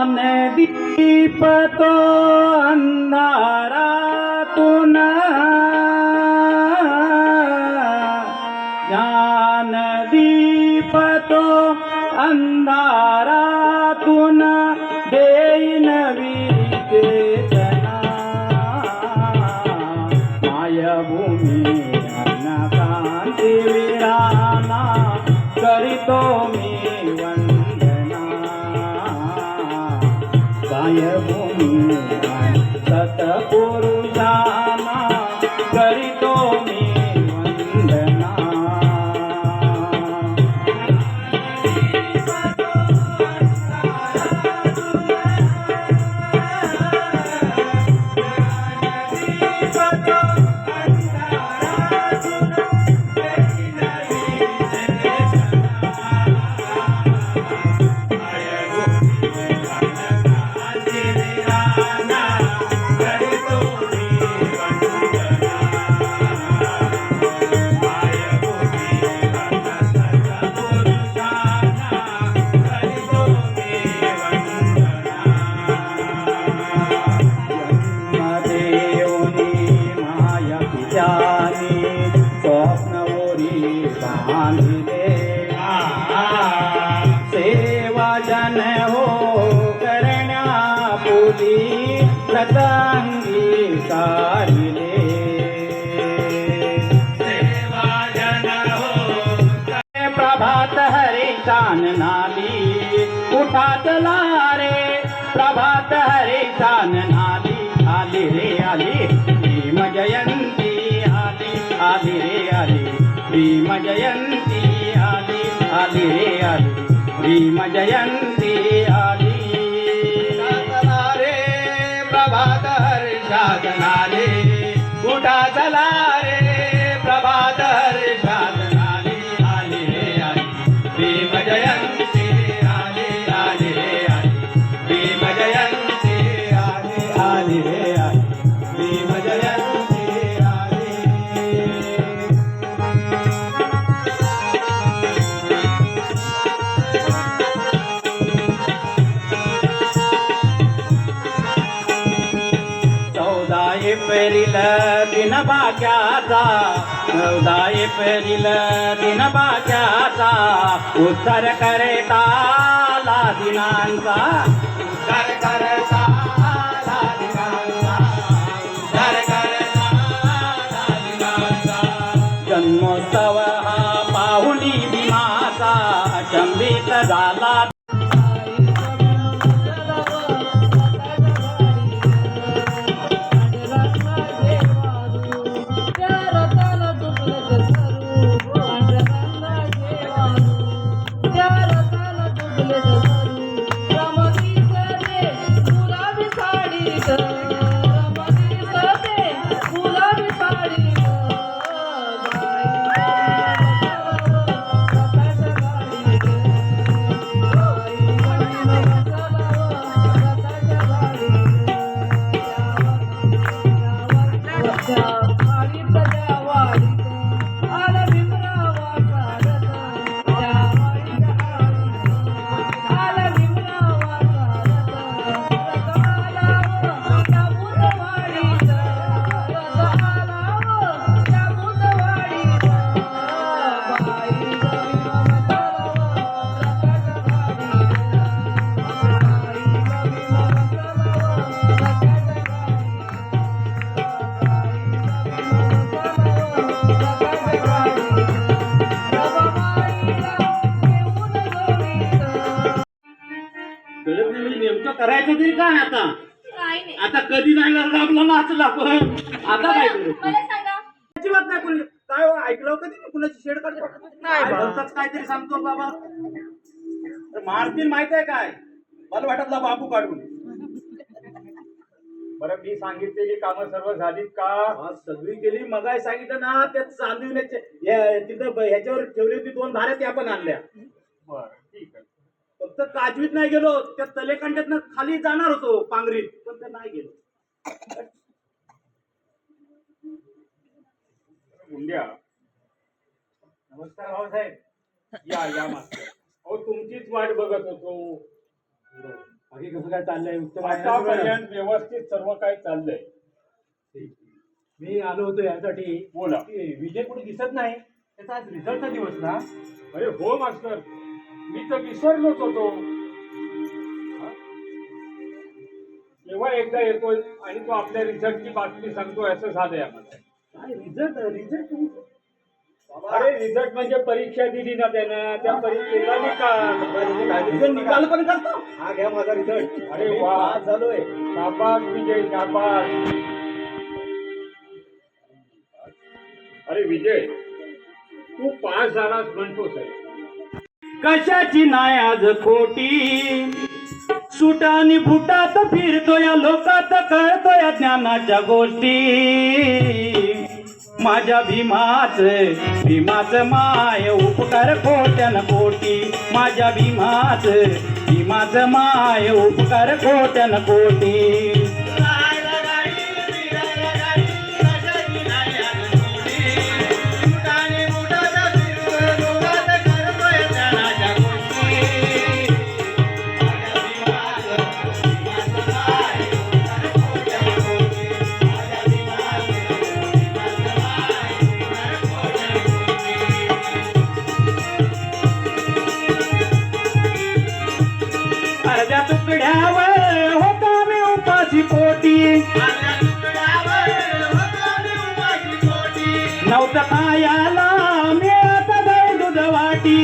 ज्ञानदीप तो अंधारातून, ज्ञानदीप तो अंधारातून देईन विवेचना, मायभूमी अन्नकांती विराना करीतो मी वंदना, मायभूमी सतपुरुषाना करीतो मी वंदना. सेवाजन हो करण्यापुरी प्रतंगी काढिले, सेवाजन हो प्रभात हरे चाननाली उठा चला रे, प्रभात हरे चाननाली आली रे आली भीम जयंती, आली आली रे आली भीम जयंती, आली आली रे आली भीम जयंती आली. चला रे प्रभात हर्षात नाले उठा चला रे, प्रभात हर्षात नाले आली रे आली भीम जयंती, आली आली रे आली भीम जयंती, आली आली रे आली भीम जयंती आली. एप्रिल दिन भाग्याचा, 14 एप्रिल दिन भाग्याचा उत्तर करता आला दिनांचा, उत्तर करता आला दिनांचा, उत्तर करता आला दिनांचा. जन्मोत्सव हा पाहुणी भीमाचा चंबित झाला, नेमकं करायचं तरी काय आता? काय नाही. आता कधी नाही लागला आपला नाचला पण आता काय करू? मला सांगा. अजिबात नाही कोणी काय हो, ऐकलं कधी मी कुणाची शेड काढतो नाही भलताच काहीतरी सांगतो बाबा. तर मारतील माहित आहे काय मला वाटतला बाबू काढून. बरं मी सांगितलेली कामं सर्व झालीत का? हा, सगळी केली मगाय सांगितलं ना त्या चांदीवण्याचे तिथं ह्याच्यावर ठेवली होती 2 धाऱ्या त्या पण आणल्या. बरं ठीक आहे. फक्त काजवीत नाही गेलो त्या तलेकांड्यातनं खाली जाणार होतो पांगरीत पण ते नाही गेलो. मुंड्या नमस्कार भाऊसाहेब. या या मास्तर. अहो तुमचीच वाट बघत होतो. बाकी कसं काय चाललंय? उत्तम आहे ना आतापर्यंत सगळं? व्यवस्थित सर्व काय चाललंय. मी आलो होतो यासाठी. बोला. की विजय कुठे दिसत नाही. त्याचा आज रिझल्टचा दिवस ना. अरे हो मास्तर मी तर विसरलोच होतो. केव्हा एकदा येतोय आणि तो आपल्या रिझल्टची बातमी सांगतोय असं झालंय आम्हाला. काय रिझल्ट अरे रिझल्ट म्हणजे परीक्षा दिली ना त्यानं त्या परीक्षेचा निकाल. निकाल पण करतो. हा घ्या माझा रिझल्ट. अरे वा. पास झालोय. शाबास विजय शाबास. अरे विजय तू पास झालास म्हणतोस आहे. कशाची नाही आज खोटी सुटानी फुटात फिरतोय लोकात कळतोय ज्ञानाच्या गोष्टी. माझ्या भीमाच माय उपकार कोट्यान कोटी. माझ्या भीमाच माय उपकार कोट्यान कोटी. अर्ध्या तुकड्यावर होता मी उपाशी पोटी. नव्हतं खायाला मिळत दही दूध वाटी.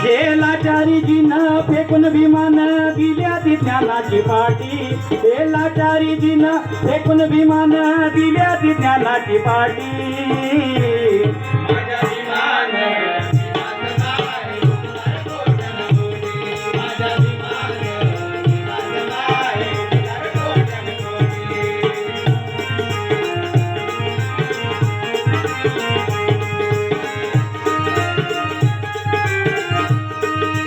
गेला चारीजीनं फेकून विमान दिल्या ती ज्ञानाची पाटी. गेला चारीजीनं फेकून विमान दिल्या ती ज्ञानाची पाटी.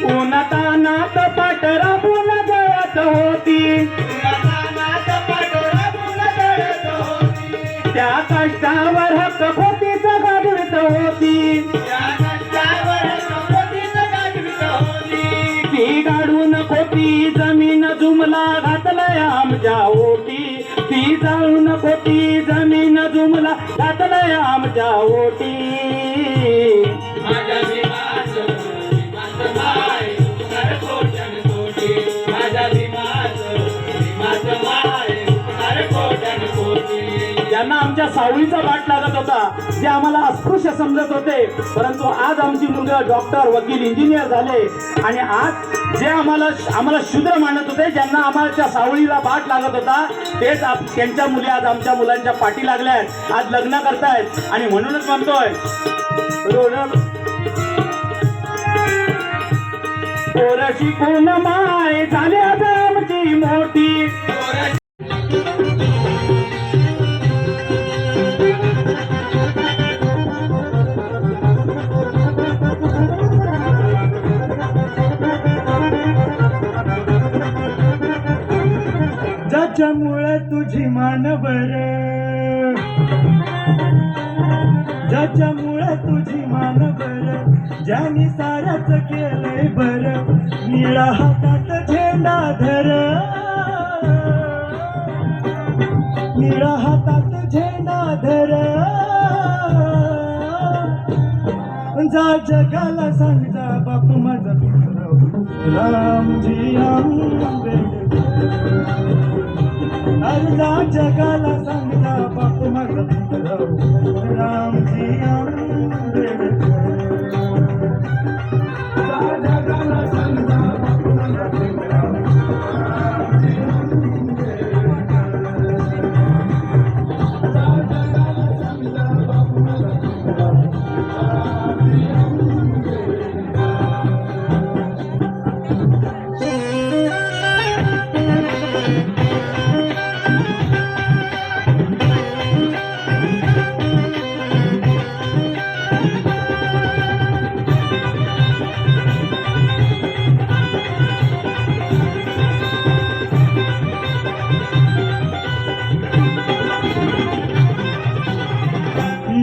उन्हातानात पाटरा पुन जळत होती. त्या कष्टावर हक्क खोतीच गाजवित होती. ती गाडून खोती जमीन जुमला घातलंय आमच्या ओटी. ती जाऊन खोती जमीन जुमला घातलंय आमच्या ओटी. ज्यांना आमच्या सावळीचा वाट लागत होता जे आम्हाला अस्पृश्य समजत होते परंतु आज आमची मुलं डॉक्टर वकील इंजिनियर झाले. आणि आज जे आम्हाला शूद्र मानत होते ज्यांना आम्हाला सावळीला वाट लागत होता तेच त्यांच्या मुली आज आमच्या मुलांच्या पाठी लागल्यात. आज लग्न करतायत आणि म्हणूनच म्हणतोय पोर शिकून माय झाले आता आमची मोठी. ज्याच्यामुळे तुझी मानवर, ज्याच्यामुळे तुझी मानवर, ज्यानी साऱ्याच केलंय बर, निळा हातात झेंडा धर, निळा हातात झेंडा धर, जा जगाला सांगा बापू माझा भीमराव रामजी आंबेडकर, अरे जा जगाला सांगा बापू माझा भीमराव रामजी आंबेडकर, जा जगाला सांगा बापू माझा भीमराव रामजी आंबेडकर, जा जगाला सांगा बापू माझा भीमराव रामजी आंबेडकर.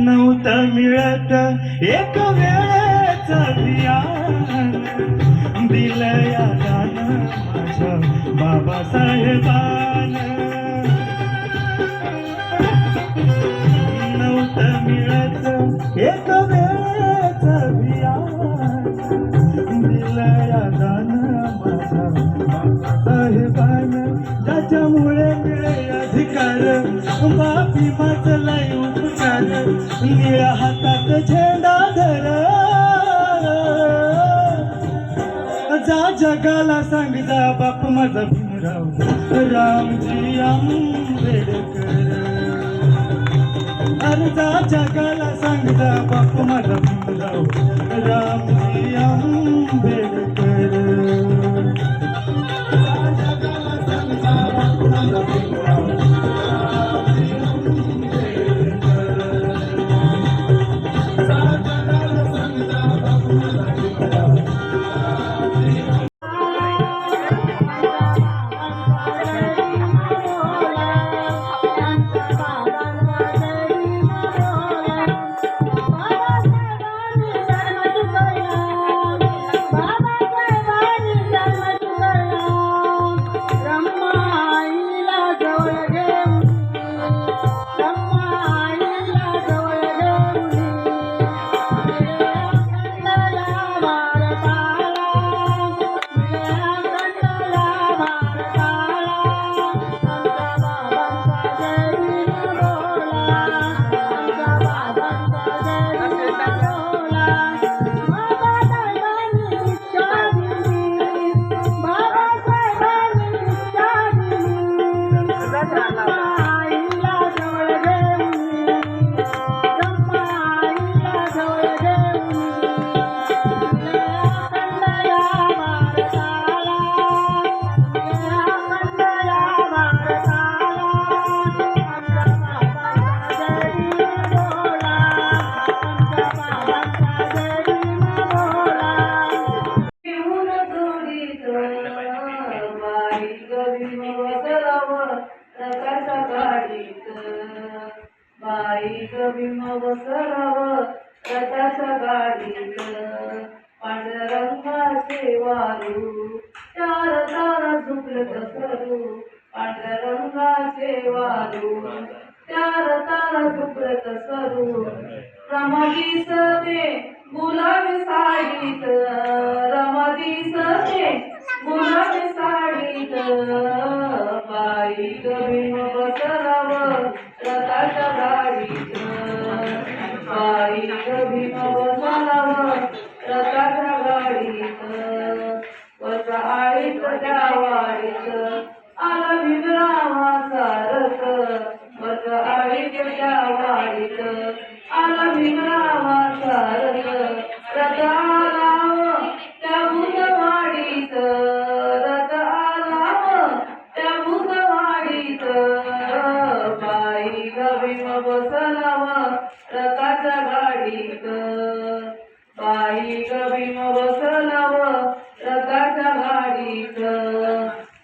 नव्हतं मिळत एक वेळेचं ध्यान, दिलं या दान माझ्या बाबासाहेबान, नव्हतं मिळत एक वेळेचं ध्यान, दिलं या दान माझ्या बाबासाहेबान, ज्याच्यामुळे मिळे अधिकार, बापी माझला उपकार, निळ्या हातात झेंडा धर, जा जगाला सांग जा बाप माझा भीमराव रामजी आंबेडकर, अरे जा जगाला सांग जा बाप माझा भीमराव रामजी आंबेडकर, जा जगाला सांग जा बाप माझा भीमराव रामजी आंबेडकर, जा जगाला सांग जा बाप माझा भीमराव. बाईक भीम बसराव रथाच्या गाडीत, पांढऱ्या रंगाचे वारू चार तारा झुकलत सरू, पांढऱ्या रंगाचे वारू चार तारा झुकलत सरू, रमा दिसते गुलाबी साडीत, रमा दिसते गुलाबी साडीत, बाईक भीम बसराव रथाच्या गाडीत, बाईक भीम बसराव रथाच्या गाडीत, वरच्या आळीत त्या वाडीत आला भीमरावाचा रथ, वरच्या आळीत त्या वाडीत आला भीमरावाचा रथ, रथ आला त्या भूतवाडीत, रथ आला त्या भूतवाडीत, बाईक भीम बसराव रथाच्या गाडीत, बाईक भीम बसराव रथाच्या गाडीत,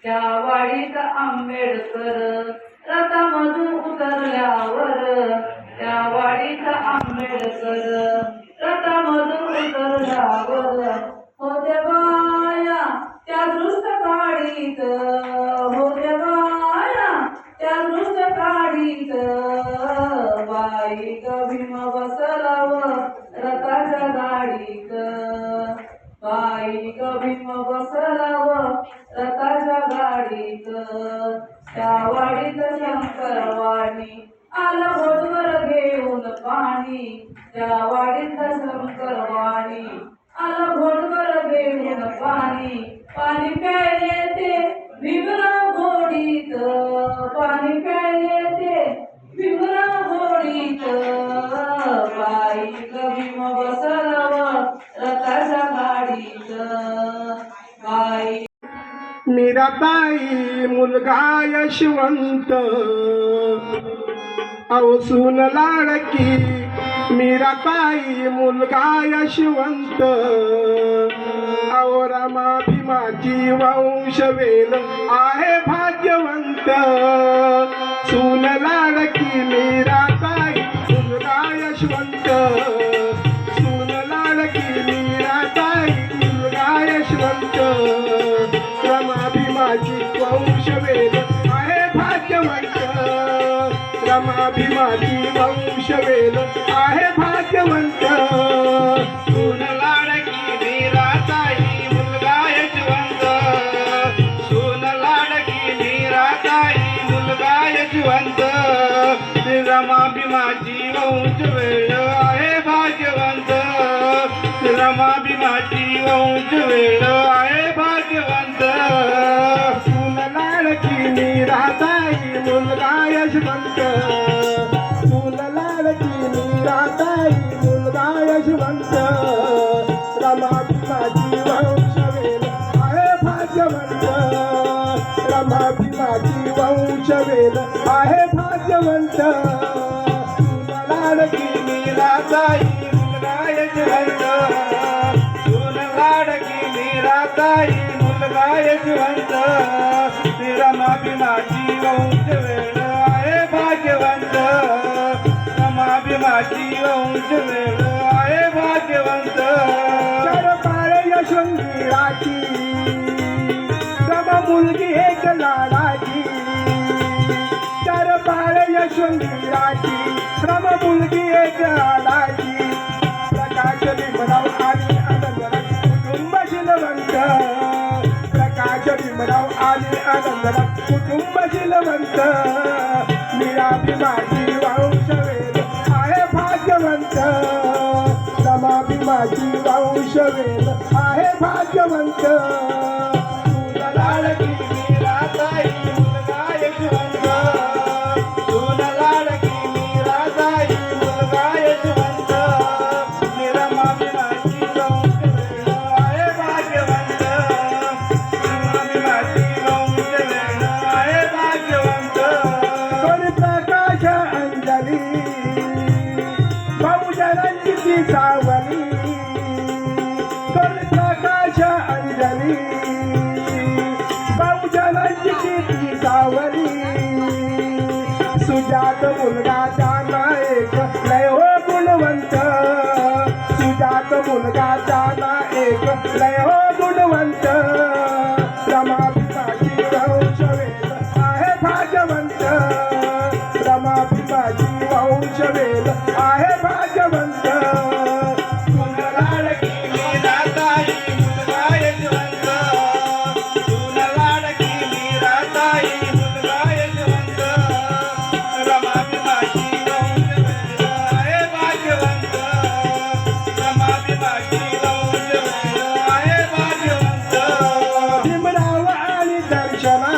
त्या वाडीत आंबे आंबेडकर रथामधून उतरल्यावर त्या वाडीचा आंबेडकर रथामधून उतरल्यावर होते बाया त्या दृष्ट काढीत होते बाया त्या दृष्ट काढीत बाई ग भीम बसलाव रथाच्या गाडीत बाई ग भीम बसलाव रथाच्या गाडीत त्या वाडीत शंकरवाणी आला घोटवर घेऊन पाणी त्या वाडीत शंकरवाणी आला घोटवर घेऊन पाणी पाणी प्यायले ते भीमराव घोडीत पाणी प्यायले ते भीमराव घोडीत बाई ग भीम बसलाव रथाच्या गाडीत बाई मीराबाई मुलगा यशवंत औसून लाडकी मीराबाई मुलगा यशवंत रमा भीमाची वंशवेल आहे भाग्यवंत सून लाडकी मीराबाई मुलगा यशवंत सून लाडकी मीराबाई मुलगा यशवंत रमा भीमाची वंशवेल आहे भाग्यवंत रमा भीमाची वंशवेल आहे भाग्यवंत सून लाडकी मीराताई मुलगा यशवंत सून लाडकी मीराताई मुलगा यशवंत रमा भीमाची वंशवेल आहे भाग्यवंत रमा भीमाची वंशवेल आहे भाग्यवंत सून लाडकी मीराताई मुलगा यशवंत सून लाडकी मीराताई मुलगा यशवंत रमा भीमाची वंशवेल आहे भाग्यवंत रमा भीमाची वंशवेल आहे भाग्यवंत सून लाडकी मीराताई मुलगा यशवंत सून लाडकी मीराताई मुलगा यशवंत रमा भीमाची वंशवेल आहे भाग्यवंत रमा भीमाची वंशवेल आहे भाग्यवंत चरपाळ यशवंतीराची रमा मुलगी एक लाडाची चरपाळ यशवंतीराची रमा मुलगी एक लाडाची प्रकाश भीमराव आणि आनंदराव कुटुंब शीलवंत प्रकाश भीमराव आणि आनंदराव कुटुंब शीलवंत मीरा भीमाची वंशवेल आहे भाग्यवंत रमा भीमाची वंशवेल आहे भाग्यवंत सून लाडकी मीराताई मुलगा यशवंत सून लाडकी मीराताई मुलगा यशवंत रमा भीमाची वंशवेल आहे भाग्यवंत रमा भीमाची वंशवेल आहे भाग्यवंत कोणी प्रकाश अंजली बहुजनांची ती सावली कोणी प्रकाश अंजली बहुजनांची ती सावली सुजात मुलगा जाना एक लय हो गुणवंत सुजात मुलगा जाना एक लय हो गुणवंत रमा भीमाची वंशवेल आहे भाग्यवंत रमा भीमाची वंशवेल आहे भाग्यवंत सून लाडकी मीराताई मुलगा यशवंत सून लाडकी मीराताई मुलगा यशवंत रमा भीमाची वंशवेल आहे भाग्यवंत रमा भीमाची वंशवेल आहे भाग्यवंत भीमराव आणि दर्शना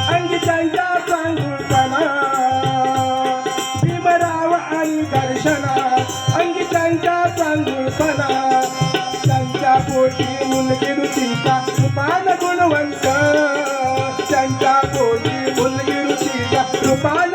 अंगी त्यांच्या चांगुलपणा भीमराव आणि दर्शना अंगी त्यांच्या चांगुलपणा त्यांच्या पोटी मुलगी ऋषीचा रूपान गुणवंत त्यांच्या पोटी मुलगी ऋषीचा रूपान